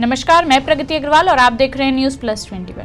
नमस्कार, मैं प्रगति अग्रवाल और आप देख रहे हैं न्यूज प्लस 21।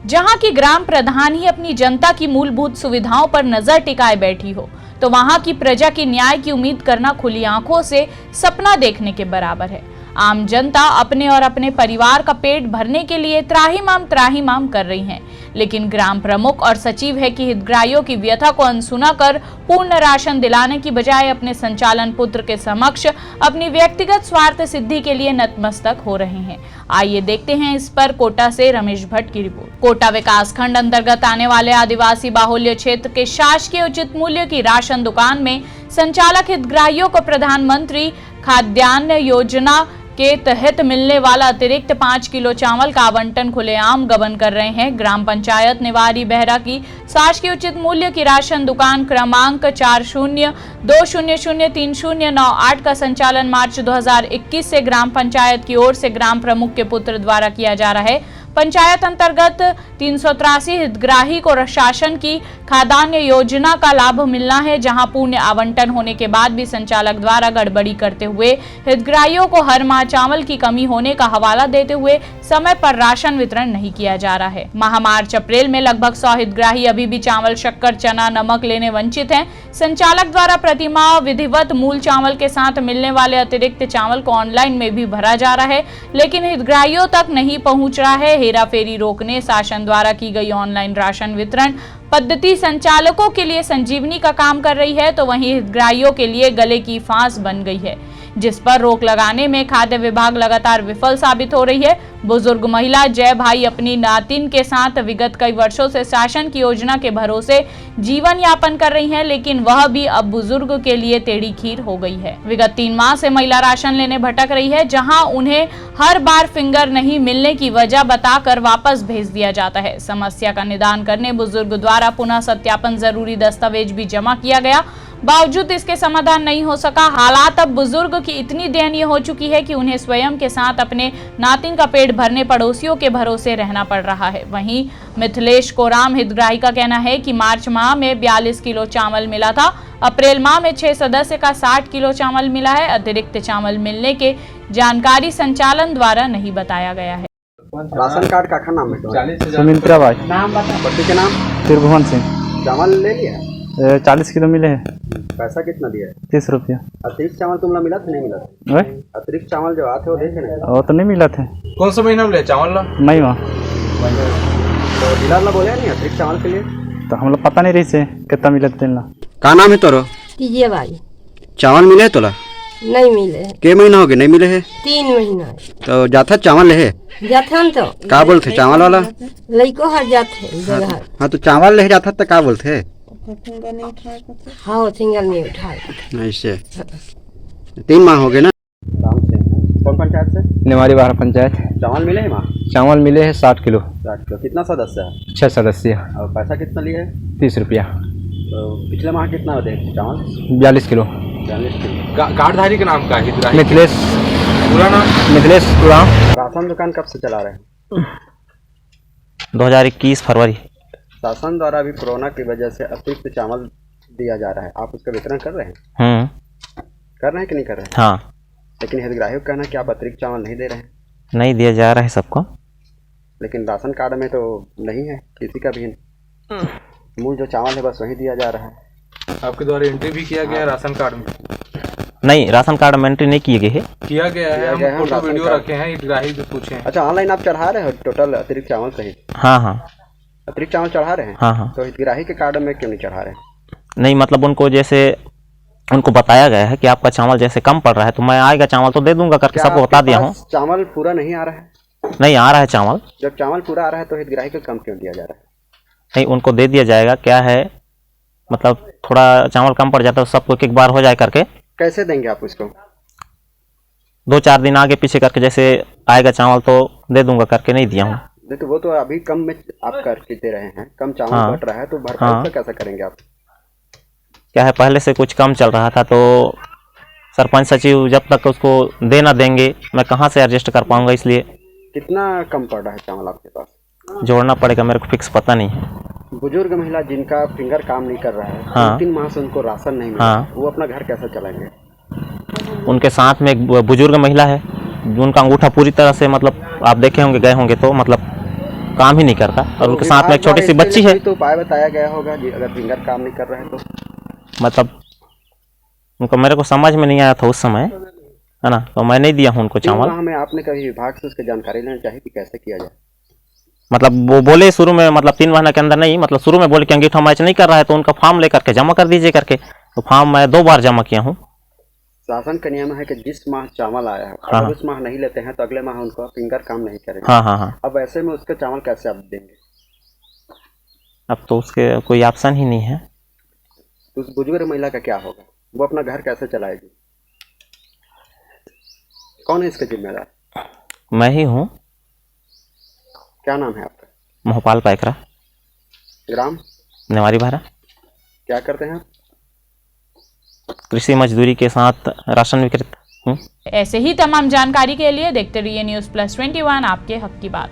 जहां की ग्राम प्रधान ही अपनी जनता की मूलभूत सुविधाओं पर नजर टिकाए बैठी हो, तो वहां की प्रजा की न्याय की उम्मीद करना खुली आंखों से सपना देखने के बराबर है। आम जनता अपने और अपने परिवार का पेट भरने के लिए त्राहिमाम कर रही है, लेकिन ग्राम प्रमुख और सचिव है कि हितग्राहियों की व्यथा को अनसुना कर पूर्ण राशन दिलाने की बजाय अपने संचालन पुत्र के समक्ष अपनी व्यक्तिगत स्वार्थ सिद्धि के लिए नतमस्तक हो रहे हैं। आइए देखते हैं इस पर कोटा से रमेश भट्ट की रिपोर्ट। कोटा विकास खंड अंतर्गत आने वाले आदिवासी बाहुल्य क्षेत्र के शासकीय उचित मूल्य की राशन दुकान में संचालक हितग्राहियों को प्रधानमंत्री खाद्यान्न योजना के तहत मिलने वाला अतिरिक्त 5 किलो चावल का आवंटन खुलेआम गबन कर रहे हैं। ग्राम पंचायत निवारी बहरा की शासकीय उचित मूल्य की राशन दुकान क्रमांक 4020003098 का संचालन मार्च 2021 से ग्राम पंचायत की ओर से ग्राम प्रमुख के पुत्र द्वारा किया जा रहा है। पंचायत अंतर्गत 383 हितग्राही को शासन की खाद्यान्न योजना का लाभ मिलना है, जहां पूर्ण आवंटन होने के बाद भी संचालक द्वारा गड़बड़ी करते हुए हितग्राहियों को हर माह चावल की कमी होने का हवाला देते हुए समय पर राशन वितरण नहीं किया जा रहा है। माह मार्च अप्रैल में लगभग 100 हितग्राही अभी भी चावल, शक्कर, चना, नमक लेने वंचित हैं। संचालक द्वारा प्रतिमाह विधिवत मूल चावल के साथ मिलने वाले अतिरिक्त चावल को ऑनलाइन में भी भरा जा रहा है, लेकिन हितग्राहियों तक नहीं पहुंच रहा है। हेराफेरी रोकने शासन द्वारा की गई ऑनलाइन राशन वितरण पद्धति संचालकों के लिए संजीवनी का काम कर रही है, तो वहीं हितग्राहियों के लिए गले की फांस बन गई है, जिस पर रोक लगाने में खाद्य विभाग लगातार विफल साबित हो रही है। बुजुर्ग महिला जय भाई अपनी नातिन के साथ विगत कई वर्षों से शासन की योजना के भरोसे जीवन यापन कर रही हैं, लेकिन वह भी अब बुजुर्ग के लिए टेढ़ी खीर हो गई है। विगत 3 माह से महिला राशन लेने भटक रही है, जहां उन्हें हर बार फिंगर नहीं मिलने की वजह बताकर वापस भेज दिया जाता है। समस्या का निदान करने बुजुर्ग द्वारा पुनः सत्यापन जरूरी दस्तावेज भी जमा किया गया, बावजूद इसके समाधान नहीं हो सका। हालात अब बुजुर्ग की इतनी दयनीय हो चुकी है कि उन्हें स्वयं के साथ अपने नातिन का पेट भरने पड़ोसियों के भरोसे रहना पड़ रहा है। वहीं मिथिलेश कोराम हितग्राही का कहना है कि मार्च माह में 42 किलो चावल मिला था, अप्रैल माह में 6 सदस्य का 60 किलो चावल मिला है। अतिरिक्त चावल मिलने के जानकारी संचालन द्वारा नहीं बताया गया है। राशन कार्ड का नाम है सुमित्रा बाई, नाम बता, पति के नाम त्रिभुवन सिंह। चावल ले लिया? 40 किलो मिले हैं। पैसा कितना दिया है? 30 रुपया। अतिरिक्त चावल तुमला मिला था नहीं मिला था? अतिरिक्त चावल जो आते वो देखे नहीं? वो तो नहीं मिला था। कौन सा महीना मिला चावल ला? मई माह। तो डीलर ला बोले नहीं अतिरिक्त चावल के लिए? तो हम लोग पता नहीं रही से कितना मिला था। का नाम है तोरो? तीजे भाई। चावल मिले है तोला? नहीं मिले। के महीना हो गए नहीं मिले है? 3 महीना। तो जाता चावल ले जाथन तो का बोलते चावल वाला? लइको हर जाते जगह। हाँ तो चावल ले जाता तो का बोलते? हाँ सिंगल में उठाए। ऐसे 3 माह हो गए ना। कौन पंचायत से? निवारी बहरा पंचायत। चावल मिले है माँ? चावल मिले हैं 60 किलो। 60 किलो। कितना सदस्य है? 6 सदस्य। और पैसा कितना लिए है? 30 रुपया। तो पिछले माह कितना होते चावल? 42 किलो। 42 किलो। कार्डधारी का नाम क्या है? मिथिलेश। पूरा नाम? मिथिलेश कोराम। राशन दुकान कब से चला रहे हैं? 2021 फरवरी। शासन द्वारा अभी कोरोना की वजह से अतिरिक्त चावल दिया जा रहा है, आप उसका वितरण कर रहे हैं? कर रहे हैं कि नहीं कर रहे हैं? हाँ। लेकिन हितग्राहियों का कहना है कि आप अतिरिक्त चावल नहीं दे रहे हैं। नहीं दिया जा रहा है सबको, लेकिन राशन कार्ड में तो नहीं है किसी का भी। मूल जो चावल है बस वही दिया जा रहा है। आपके द्वारा एंट्री भी किया गया है राशन कार्ड में? नहीं, राशन कार्ड में एंट्री नहीं किए गए है। किया गया है, हम फोटो वीडियो रखे हैं, हितग्राही से पूछे। अच्छा, ऑनलाइन आप चढ़ा रहे हो टोटल अतिरिक्त चावल सहित? हाँ हाँ, अतिरिक्त चावल चढ़ा रहे हैं। हाँ। तो हितग्राही के कार्ड में क्यों नहीं चढ़ा रहे? नहीं, मतलब उनको जैसे उनको बताया गया है कि आपका चावल जैसे कम पड़ रहा है तो मैं आएगा चावल तो दे दूंगा करके सबको बता दिया हूँ। चावल पूरा नहीं आ रहा है? नहीं आ रहा है चावल। जब चावल पूरा आ रहा है तो हितग्राही को कम क्यों दिया जा रहा है? नहीं, उनको दे दिया जाएगा। क्या है मतलब थोड़ा चावल कम पड़ जाता है सबको एक बार हो जाए करके। कैसे देंगे आप उसको? 2-4 दिन आगे पीछे करके जैसे आएगा चावल तो दे दूंगा करके नहीं दिया हूँ। नहीं तो वो तो अभी कम में आप करके दे रहे हैं, कम चावल बट रहा है तो भरपाई कैसे करेंगे आप? क्या है पहले से कुछ कम चल रहा था तो सरपंच सचिव जब तक उसको दे ना देंगे मैं कहाँ से एडजस्ट कर पाऊंगा, इसलिए। कितना कम पड़ रहा है चावल आपके पास? जोड़ना पड़ेगा, मेरे को फिक्स पता नहीं है। बुजुर्ग महिला जिनका फिंगर काम नहीं कर रहा है, हाँ। 3 माह से उनको राशन नहीं मिला, हाँ। वो अपना घर कैसे चलाएंगे? उनके साथ में एक बुजुर्ग महिला है उनका अंगूठा पूरी तरह से मतलब आप देखे होंगे, गए होंगे तो मतलब काम ही नहीं करता। और उनके साथ में एक छोटी सी बच्ची है। तो उपाय बताया गया होगा जी, अगर फिंगर काम नहीं कर रहा है तो मतलब उनको मेरे को समझ में नहीं आया था उस समय, है ना, तो मैं नहीं दिया हूँ उनको चावल। हमें आपने कभी विभाग से उसकी जानकारी लेना चाहिए कि कैसे किया जाए। मतलब वो बोले शुरू में, मतलब 3 महीने के अंदर नहीं, मतलब शुरू में बोले कि अंगूठा मैच नहीं कर रहा है तो उनका फॉर्म लेकर के जमा कर दीजिए करके। तो फॉर्म मैं 2 बार जमा किया हूँ। शासन का नियम है कि जिस माह चावल आया है, हाँ, अगर उस माह नहीं लेते हैं तो अगले माह उनका फिंगर काम नहीं करेगा। हाँ हाँ हाँ। अब ऐसे में उसके चावल कैसे आप देंगे? अब तो उसके कोई ऑप्शन ही नहीं है। तो उस बुजुर्ग महिला का क्या होगा? वो अपना घर कैसे चलाएगी? कौन है इसका जिम्मेदार? मैं ही हूँ। क्या नाम है आपका? मोहपाल पैकरा, ग्राम नेवारी भारा। क्या करते हैं आप? कृषि मजदूरी के साथ राशन विक्रेता हूँ। ऐसे ही तमाम जानकारी के लिए देखते रहिए News Plus 21, आपके हक की बात।